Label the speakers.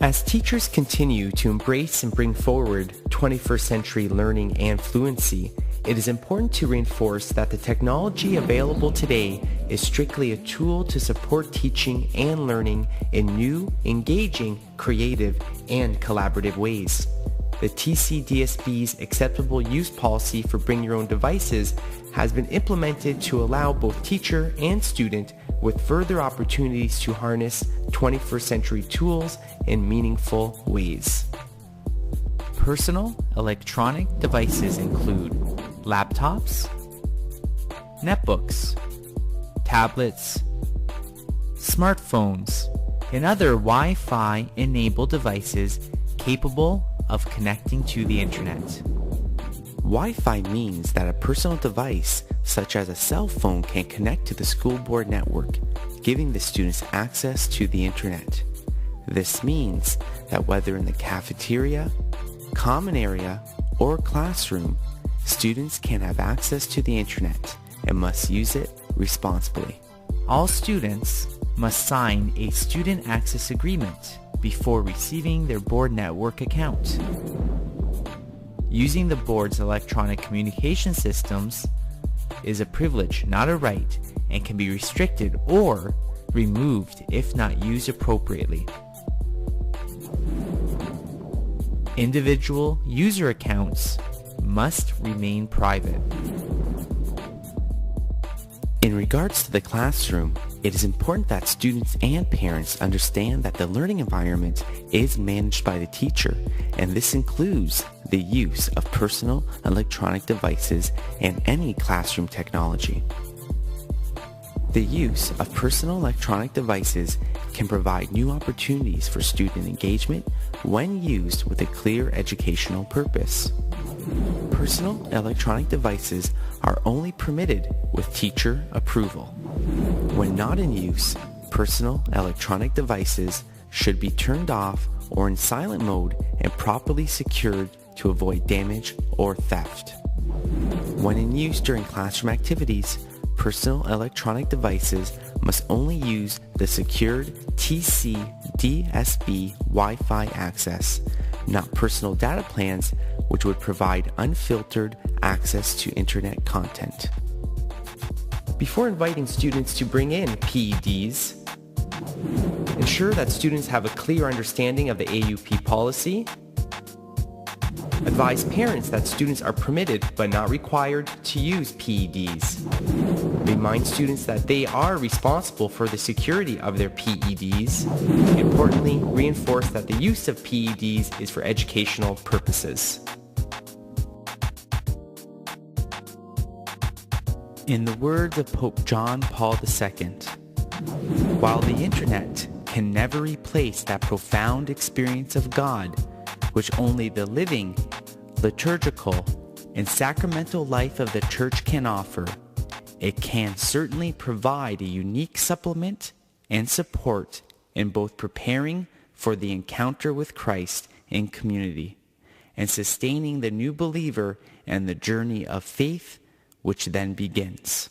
Speaker 1: As teachers continue to embrace and bring forward 21st century learning and fluency, it is important to reinforce that the technology available today is strictly a tool to support teaching and learning in new, engaging, creative, and collaborative ways. The TCDSB's acceptable use policy for bring your own devices has been implemented to allow both teacher and student with further opportunities to harness 21st century tools in meaningful ways.
Speaker 2: Personal electronic devices include laptops, netbooks, tablets, smartphones, and other Wi-Fi enabled devices capable of connecting to the internet.
Speaker 3: Wi-Fi means that a personal device, such as a cell phone, can connect to the school board network, giving the students access to the internet. This means that whether in the cafeteria, common area, or classroom, students can have access to the internet and must use it responsibly.
Speaker 2: All students must sign a student access agreement before receiving their board network account. Using the board's electronic communication systems is a privilege, not a right, and can be restricted or removed if not used appropriately. Individual user accounts must remain private.
Speaker 3: In regards to the classroom, it is important that students and parents understand that the learning environment is managed by the teacher, and this includes the use of personal electronic devices and any classroom technology. The use of personal electronic devices can provide new opportunities for student engagement when used with a clear educational purpose. Personal electronic devices are only permitted with teacher approval. When not in use, personal electronic devices should be turned off or in silent mode and properly secured to avoid damage or theft. When in use during classroom activities, personal electronic devices must only use the secured TCDSB Wi-Fi access, not personal data plans which would provide unfiltered access to internet content.
Speaker 1: Before inviting students to bring in PEDs, ensure that students have a clear understanding of the AUP policy. Advise parents that students are permitted but not required to use PEDs. Remind students that they are responsible for the security of their PEDs. Importantly, reinforce that the use of PEDs is for educational purposes.
Speaker 2: In the words of Pope John Paul II, while the internet can never replace that profound experience of God which only the living, liturgical, and sacramental life of the Church can offer, it can certainly provide a unique supplement and support in both preparing for the encounter with Christ in community and sustaining the new believer and the journey of faith which then begins.